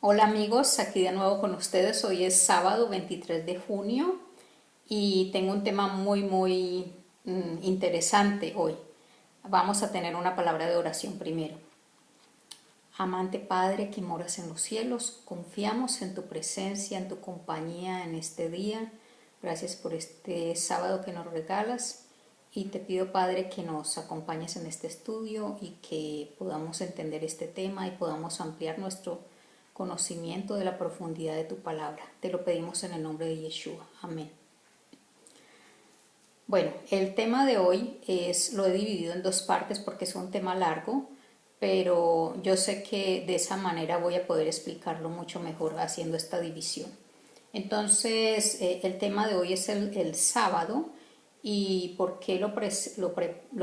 Hola amigos, aquí de nuevo con ustedes. Hoy es sábado 23 de junio y tengo un tema muy interesante hoy. Vamos a tener una palabra de oración primero. Amante Padre que moras en los cielos, confiamos en tu presencia, en tu compañía en este día. Gracias por este sábado que nos regalas y te pido Padre que nos acompañes en este estudio y que podamos entender este tema y podamos ampliar nuestro conocimiento de la profundidad de tu palabra. Te lo pedimos en el nombre de Yeshua. Amén. Bueno, el tema de hoy lo he dividido en dos partes porque es un tema largo, pero yo sé que de esa manera voy a poder explicarlo mucho mejor haciendo esta división. Entonces, el tema de hoy es el sábado. ¿Y por qué lo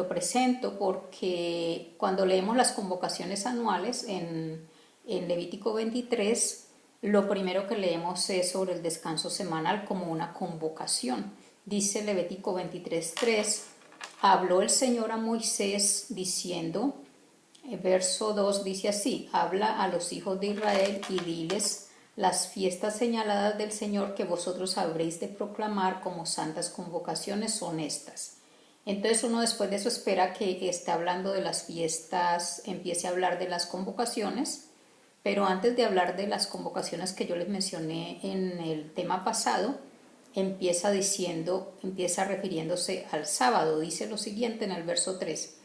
presento? Porque cuando leemos las convocaciones anuales en Levítico 23, lo primero que leemos es sobre el descanso semanal como una convocación. Dice Levítico 23:3, habló el Señor a Moisés diciendo, verso 2 dice así, habla a los hijos de Israel y diles las fiestas señaladas del Señor que vosotros habréis de proclamar como santas convocaciones son estas. Entonces uno después de eso espera que esté hablando de las fiestas, empiece a hablar de las convocaciones, pero antes de hablar de las convocaciones que yo les mencioné en el tema pasado, empieza refiriéndose al sábado. Dice lo siguiente en el verso 3.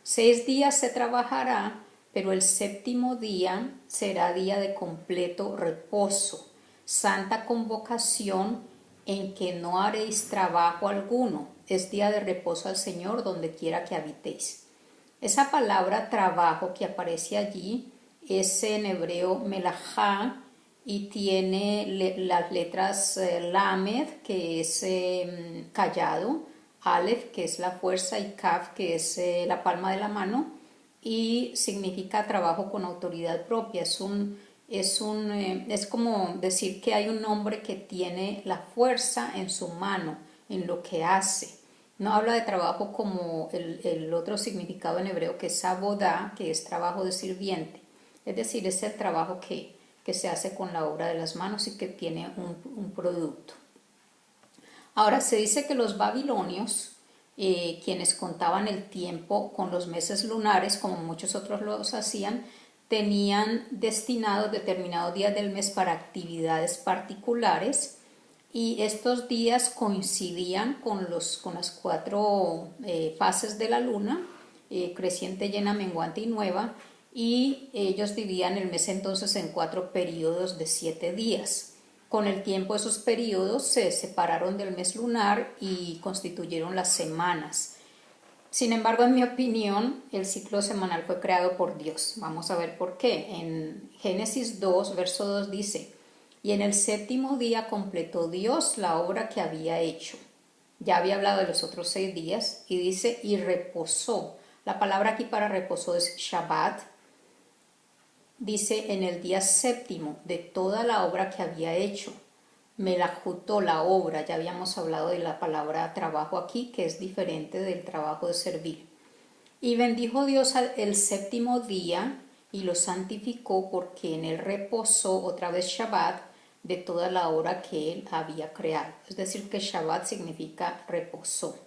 6 días se trabajará, pero el séptimo día será día de completo reposo, santa convocación en que no haréis trabajo alguno. Es día de reposo al Señor donde quiera que habitéis. Esa palabra trabajo que aparece allí es en hebreo melajá y tiene las letras lamed, que es callado, Aleph, que es la fuerza, y Kaf, que es la palma de la mano, y significa trabajo con autoridad propia. Es como decir que hay un hombre que tiene la fuerza en su mano, en lo que hace. No habla de trabajo como el otro significado en hebreo, que es abodá, que es trabajo de sirviente. Es decir, es el trabajo que se hace con la obra de las manos y que tiene un producto. Ahora, se dice que los babilonios, quienes contaban el tiempo con los meses lunares, como muchos otros los hacían, tenían destinados determinados días del mes para actividades particulares y estos días coincidían con las cuatro fases de la luna, creciente, llena, menguante y nueva, y ellos dividían el mes entonces en 4 periodos de 7 días. Con el tiempo esos periodos se separaron del mes lunar y constituyeron las semanas. Sin embargo, en mi opinión, el ciclo semanal fue creado por Dios. Vamos a ver por qué. En Génesis 2, verso 2 dice, y en el séptimo día completó Dios la obra que había hecho. Ya había hablado de los otros 6 días y dice, y reposó. La palabra aquí para reposó es Shabbat. Dice, en el día séptimo de toda la obra que había hecho, melajutó la obra. Ya habíamos hablado de la palabra trabajo aquí, que es diferente del trabajo de servir. Y bendijo Dios el séptimo día y lo santificó porque en él reposó, otra vez Shabbat, de toda la obra que él había creado. Es decir, que Shabbat significa reposó.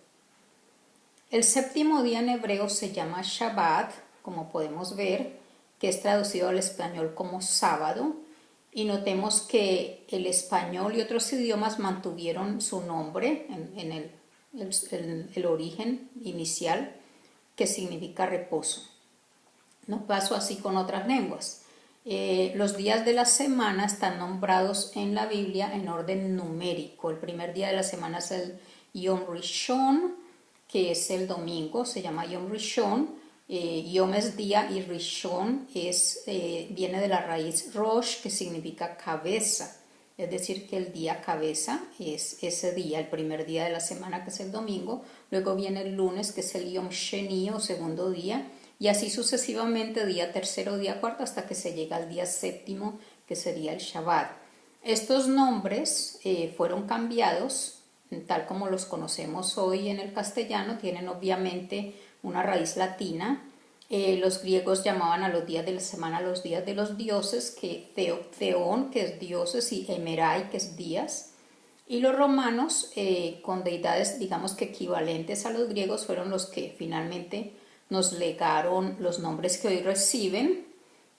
El séptimo día en hebreo se llama Shabbat, como podemos ver, que es traducido al español como sábado, y notemos que el español y otros idiomas mantuvieron su nombre en el origen inicial, que significa reposo. No pasó así con otras lenguas. Los días de la semana están nombrados en la Biblia en orden numérico. El primer día de la semana es el Yom Rishon, que es el domingo, se llama Yom Rishon. Yom es día y Rishon viene de la raíz Rosh, que significa cabeza. Es decir, que el día cabeza es ese día, el primer día de la semana, que es el domingo. Luego viene el lunes, que es el Yom Sheni o segundo día. Y así sucesivamente, día tercero, día cuarto, hasta que se llega al día séptimo, que sería el Shabbat. Estos nombres fueron cambiados, tal como los conocemos hoy en el castellano, tienen obviamente una raíz latina, Los griegos llamaban a los días de la semana los días de los dioses, que Theón, que es dioses, y Emerai, que es días. Y los romanos, con deidades, digamos que equivalentes a los griegos, fueron los que finalmente nos legaron los nombres que hoy reciben,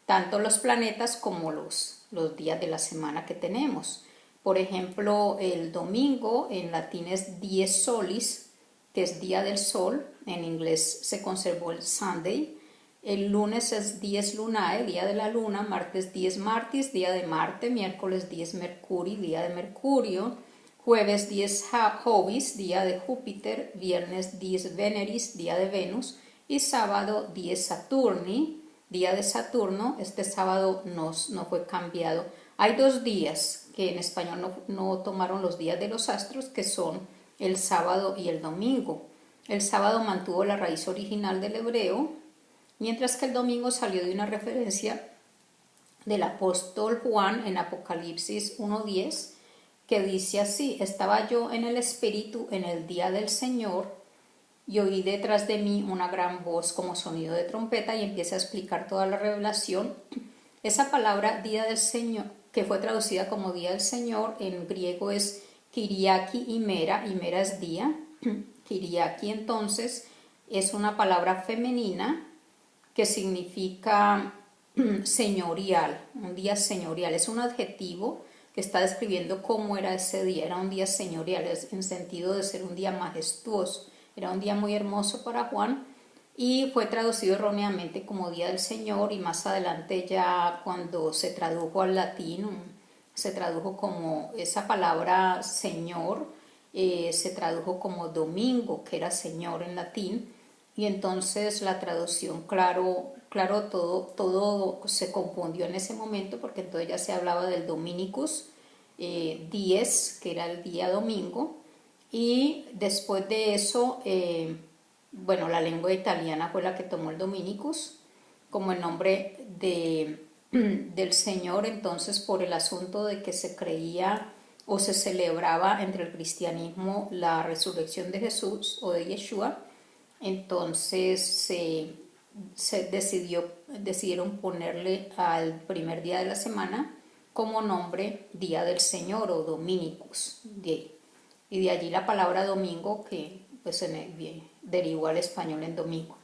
tanto los planetas como los días de la semana que tenemos. Por ejemplo, el domingo en latín es dies solis, que es día del sol. En inglés se conservó el Sunday. El lunes es dies lunae, día de la luna. Martes dies martis, día de Marte. Miércoles dies mercuri, día de Mercurio. Jueves dies Jovis, día de Júpiter. Viernes dies Veneris, día de Venus. Y sábado dies Saturni, día de Saturno. Este sábado no fue cambiado. Hay 2 días que en español no tomaron los días de los astros, que son el sábado y el domingo. El sábado mantuvo la raíz original del hebreo, mientras que el domingo salió de una referencia del apóstol Juan en Apocalipsis 1:10, que dice así: estaba yo en el Espíritu en el día del Señor, y oí detrás de mí una gran voz como sonido de trompeta, y empieza a explicar toda la revelación. Esa palabra día del Señor, que fue traducida como día del Señor, en griego es Kyriaki Imera. Imera es día. Kyriaki entonces es una palabra femenina que significa señorial, un día señorial. Es un adjetivo que está describiendo cómo era ese día. Era un día señorial, en sentido de ser un día majestuoso. Era un día muy hermoso para Juan, y fue traducido erróneamente como Día del Señor, y más adelante ya cuando se tradujo al latín, se tradujo como esa palabra Señor, se tradujo como domingo, que era Señor en latín, y entonces la traducción, claro, todo se confundió en ese momento, porque entonces ya se hablaba del Dominicus dies, que era el día domingo, y después de eso, bueno, la lengua italiana fue la que tomó el Dominicus como el nombre del Señor. Entonces, por el asunto de que se creía o se celebraba entre el cristianismo la resurrección de Jesús o de Yeshua, entonces decidieron ponerle al primer día de la semana como nombre Día del Señor o Dominicus. Y de allí la palabra domingo, que pues derivó al español en domingo.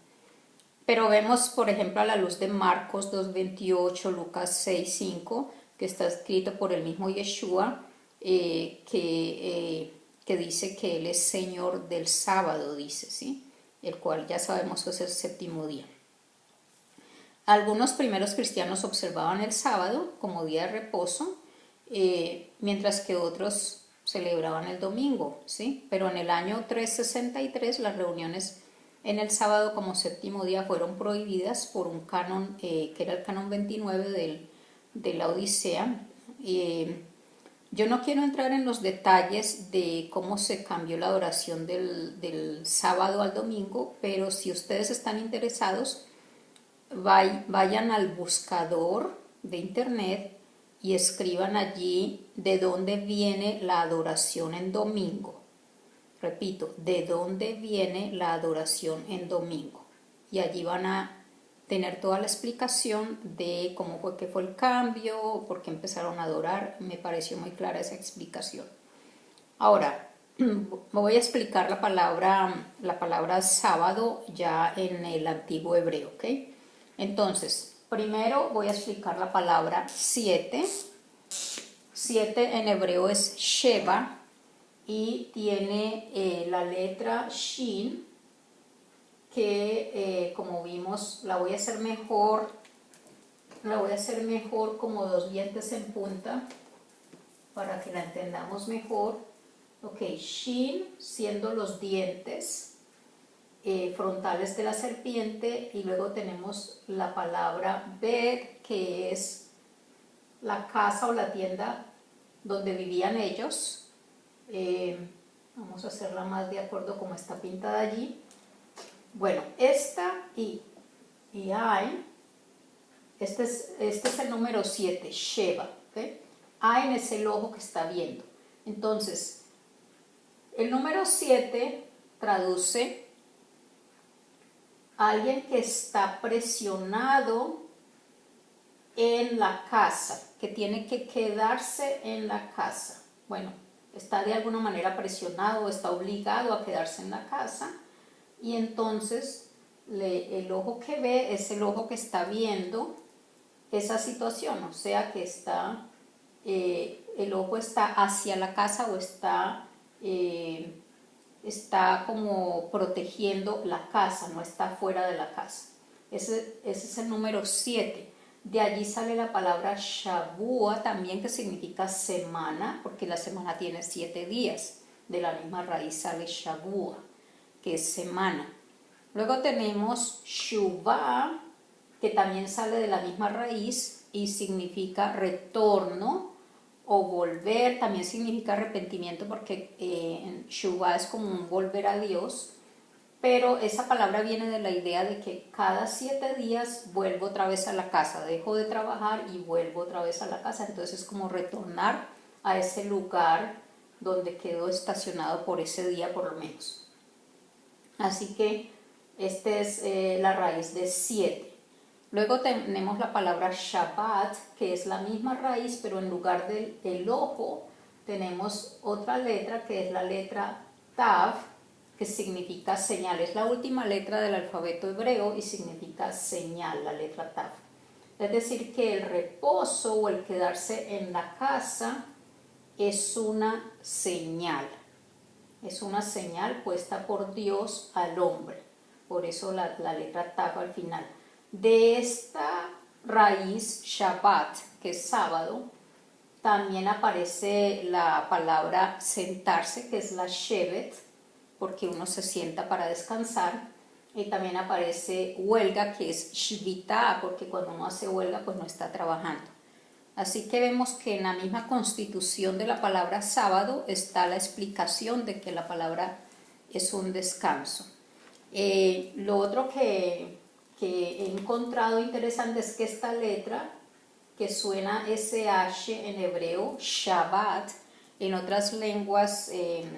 Pero vemos, por ejemplo, a la luz de Marcos 2:28, Lucas 6:5, que está escrito por el mismo Yeshua, que dice que Él es Señor del sábado, dice, ¿sí? El cual ya sabemos que es el séptimo día. Algunos primeros cristianos observaban el sábado como día de reposo, mientras que otros celebraban el domingo, ¿sí? Pero en el año 363 las reuniones en el sábado como séptimo día fueron prohibidas por un canon, que era el canon 29 de la Odisea. Yo no quiero entrar en los detalles de cómo se cambió la adoración del sábado al domingo, pero si ustedes están interesados, vayan al buscador de internet y escriban allí de dónde viene la adoración en domingo. Repito, de dónde viene la adoración en domingo. Y allí van a tener toda la explicación de cómo fue que fue el cambio, por qué empezaron a adorar. Me pareció muy clara esa explicación. Ahora, me voy a explicar la palabra sábado ya en el antiguo hebreo, ¿ok? Entonces, primero voy a explicar la palabra 7. 7 en hebreo es Sheba y tiene la letra Shin, que como vimos la voy a hacer mejor como 2 dientes en punta para que la entendamos mejor. Ok, Shin siendo los dientes frontales de la serpiente, y luego tenemos la palabra Bet, que es la casa o la tienda donde vivían ellos. Vamos a hacerla más de acuerdo como está pintada allí. Bueno, esta y Ain, este es el número 7, Sheba, ¿okay? Ain es el ojo que está viendo. Entonces, el número 7 traduce alguien que está presionado en la casa, que tiene que quedarse en la casa. Bueno, está de alguna manera presionado, está obligado a quedarse en la casa, y entonces el ojo que ve es el ojo que está viendo esa situación, o sea que el ojo está hacia la casa o está como protegiendo la casa, no está fuera de la casa. Ese es el número 7. De allí sale la palabra Shavua también, que significa semana, porque la semana tiene 7 días. De la misma raíz sale Shavua, que es semana. Luego tenemos Shuvah, que también sale de la misma raíz y significa retorno o volver. También significa arrepentimiento, porque Shuvah es como un volver a Dios. Pero esa palabra viene de la idea de que cada 7 días vuelvo otra vez a la casa, dejo de trabajar y vuelvo otra vez a la casa. Entonces es como retornar a ese lugar donde quedo estacionado por ese día por lo menos. Así que esta es la raíz de 7. Luego tenemos la palabra Shabbat, que es la misma raíz, pero en lugar del ojo tenemos otra letra, que es la letra Tav, que significa señal. Es la última letra del alfabeto hebreo y significa señal, la letra Tav. Es decir, que el reposo o el quedarse en la casa es una señal. Es una señal puesta por Dios al hombre. Por eso la letra Tav al final. De esta raíz Shabbat, que es sábado, también aparece la palabra sentarse, que es la shevet, porque uno se sienta para descansar. Y también aparece huelga, que es shvita, porque cuando uno hace huelga pues no está trabajando. Así que vemos que en la misma constitución de la palabra sábado está la explicación de que la palabra es un descanso. Lo otro que he encontrado interesante es que esta letra, que suena SH en hebreo, Shabbat, en otras lenguas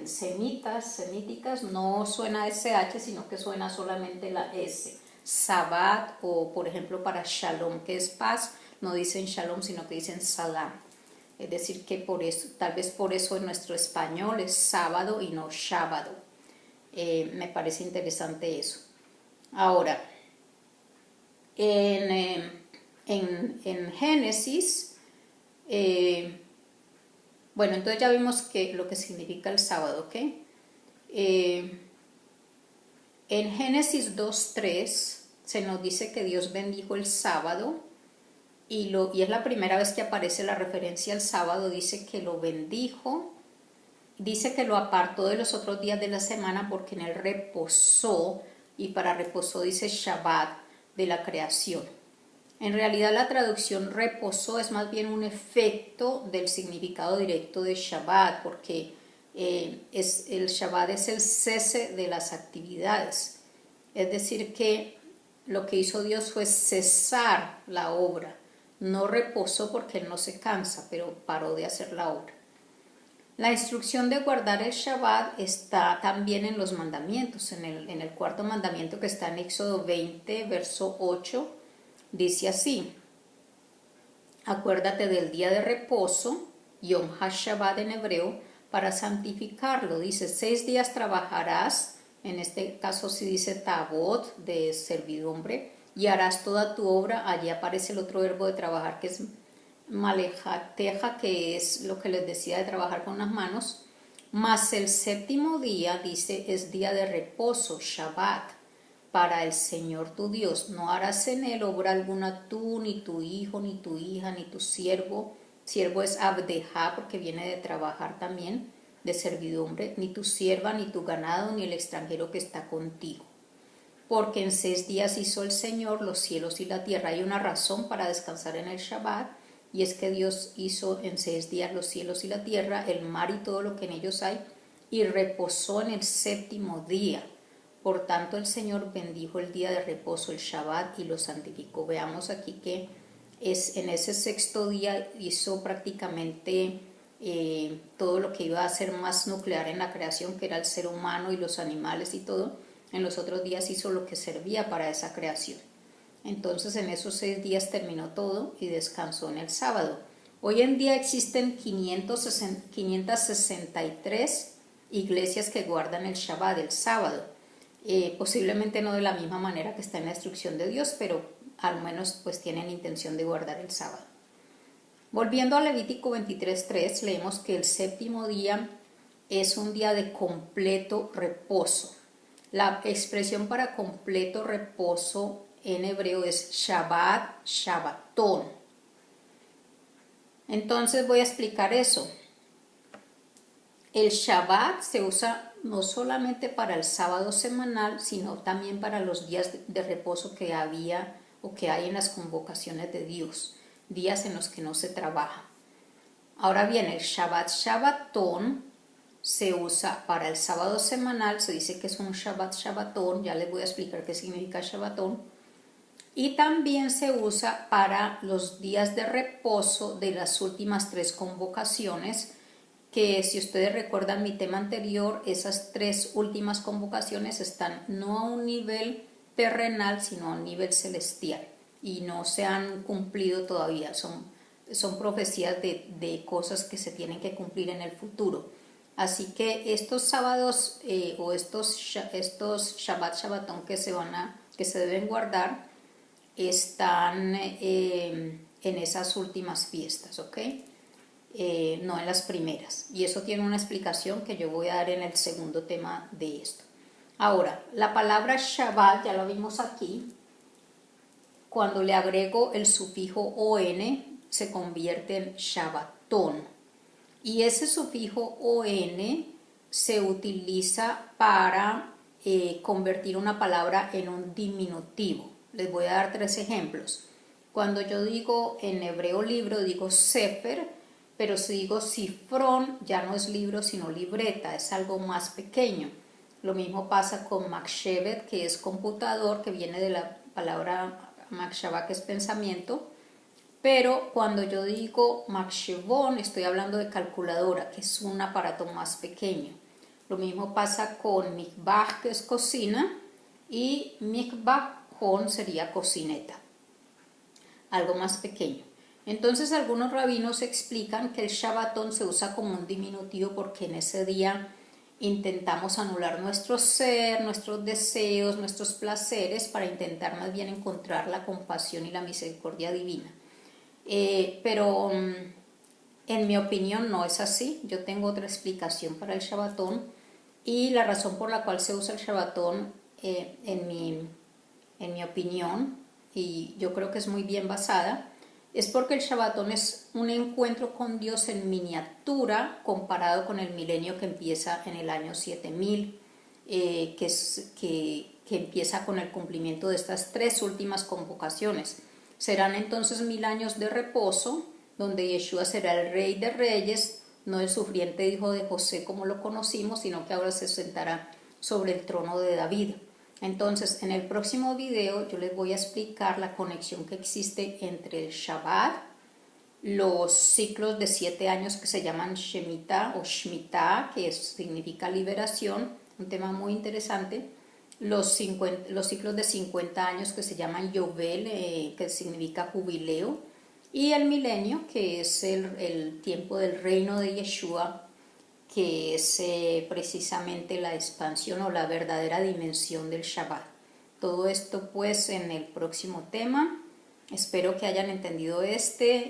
semíticas no suena SH, sino que suena solamente la S. Sabbat, o por ejemplo para Shalom, que es paz, no dicen Shalom, sino que dicen Salam. Es decir, que por eso, tal vez por eso en nuestro español es sábado y no Shábado. Me parece interesante eso. Ahora, en Génesis, bueno, entonces ya vimos que lo que significa el sábado, ¿ok? En Génesis 2:3 se nos dice que Dios bendijo el sábado y es la primera vez que aparece la referencia al sábado. Dice que lo bendijo, dice que lo apartó de los otros días de la semana porque en él reposó, y para reposó dice Shabbat, de la creación. En realidad la traducción reposó es más bien un efecto del significado directo de Shabbat, porque el Shabbat es el cese de las actividades. Es decir, que lo que hizo Dios fue cesar la obra. No reposó porque Él no se cansa, pero paró de hacer la obra. La instrucción de guardar el Shabbat está también en los mandamientos. En el cuarto mandamiento, que está en Éxodo 20, verso 8, dice así: acuérdate del día de reposo, Yom HaShabbat en hebreo, para santificarlo. Dice, 6 días trabajarás, en este caso sí dice tabot, de servidumbre, y harás toda tu obra. Allí aparece el otro verbo de trabajar, que es malejateja, que es lo que les decía de trabajar con las manos. Mas el séptimo día, dice, es día de reposo, Shabbat, para el Señor tu Dios. No harás en él obra alguna tú, ni tu hijo, ni tu hija, ni tu siervo. Siervo es abdejá, porque viene de trabajar también, de servidumbre, ni tu sierva, ni tu ganado, ni el extranjero que está contigo. Porque en 6 días hizo el Señor los cielos y la tierra. Hay una razón para descansar en el Shabbat, y es que Dios hizo en 6 días los cielos y la tierra, el mar y todo lo que en ellos hay, y reposó en el séptimo día. Por tanto, el Señor bendijo el día de reposo, el Shabbat, y lo santificó. Veamos aquí que en ese 6º día hizo prácticamente todo lo que iba a ser más nuclear en la creación, que era el ser humano y los animales y todo. En los otros días hizo lo que servía para esa creación. Entonces en esos 6 días terminó todo y descansó en el sábado. Hoy en día existen 563 iglesias que guardan el Shabbat, el sábado. Posiblemente no de la misma manera que está en la instrucción de Dios, pero al menos pues tienen intención de guardar el sábado. Volviendo a Levítico 23:3, leemos que el séptimo día es un día de completo reposo. La expresión para completo reposo en hebreo es Shabbat, Shabbatón. Entonces voy a explicar eso. El Shabbat se usa no solamente para el sábado semanal, sino también para los días de reposo que había o que hay en las convocaciones de Dios, días en los que no se trabaja. Ahora bien, el Shabbat, Shabbatón, se usa para el sábado semanal, se dice que es un Shabbat, Shabbatón, ya les voy a explicar qué significa Shabbatón. Y también se usa para los días de reposo de las últimas 3 convocaciones, que si ustedes recuerdan mi tema anterior, esas 3 últimas convocaciones están no a un nivel terrenal, sino a un nivel celestial, y no se han cumplido todavía, son profecías de cosas que se tienen que cumplir en el futuro. Así que estos sábados o estos Shabbat, Shabbatón que se deben guardar, están en esas últimas fiestas, ¿ok? No en las primeras. Y eso tiene una explicación que yo voy a dar en el segundo tema de esto. Ahora, la palabra Shabbat, ya lo vimos aquí, cuando le agrego el sufijo on, se convierte en Shabbatón. Y ese sufijo on se utiliza para convertir una palabra en un diminutivo. Les voy a dar 3 ejemplos. Cuando yo digo en hebreo libro, digo sefer, pero si digo sifrón, ya no es libro sino libreta, es algo más pequeño. Lo mismo pasa con makshevet, que es computador, que viene de la palabra makshava, que es pensamiento. Pero cuando yo digo makshevón, estoy hablando de calculadora, que es un aparato más pequeño. Lo mismo pasa con mikvah, que es cocina, y mikvahón sería cocineta, algo más pequeño. Entonces algunos rabinos explican que el Shabbatón se usa como un diminutivo porque en ese día intentamos anular nuestro ser, nuestros deseos, nuestros placeres, para intentar más bien encontrar la compasión y la misericordia divina. Pero en mi opinión no es así. Yo tengo otra explicación para el Shabbatón, y la razón por la cual se usa el Shabbatón en mi opinión, y yo creo que es muy bien basada, es porque el Shabbatón es un encuentro con Dios en miniatura comparado con el milenio que empieza en el año 7000, que empieza con el cumplimiento de estas 3 últimas convocaciones. Serán entonces 1000 años de reposo, donde Yeshua será el Rey de Reyes, no el sufriente hijo de José como lo conocimos, sino que ahora se sentará sobre el trono de David. Entonces, en el próximo video yo les voy a explicar la conexión que existe entre el Shabbat, los ciclos de 7 años que se llaman Shemitah o Shemitah, que significa liberación, un tema muy interesante, los ciclos de 50 años que se llaman Yovel, que significa jubileo, y el milenio, que es el tiempo del reino de Yeshua, que es precisamente la expansión o la verdadera dimensión del Shabbat. Todo esto pues en el próximo tema. Espero que hayan entendido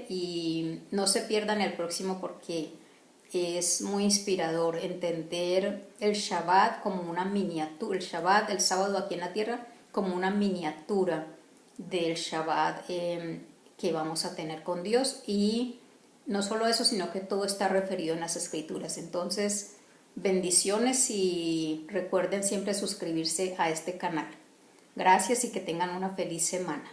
y no se pierdan el próximo, porque es muy inspirador entender el Shabbat como una miniatura, el Shabbat, el sábado aquí en la tierra, como una miniatura del Shabbat que vamos a tener con Dios. Y no solo eso, sino que todo está referido en las Escrituras. Entonces, bendiciones, y recuerden siempre suscribirse a este canal. Gracias y que tengan una feliz semana.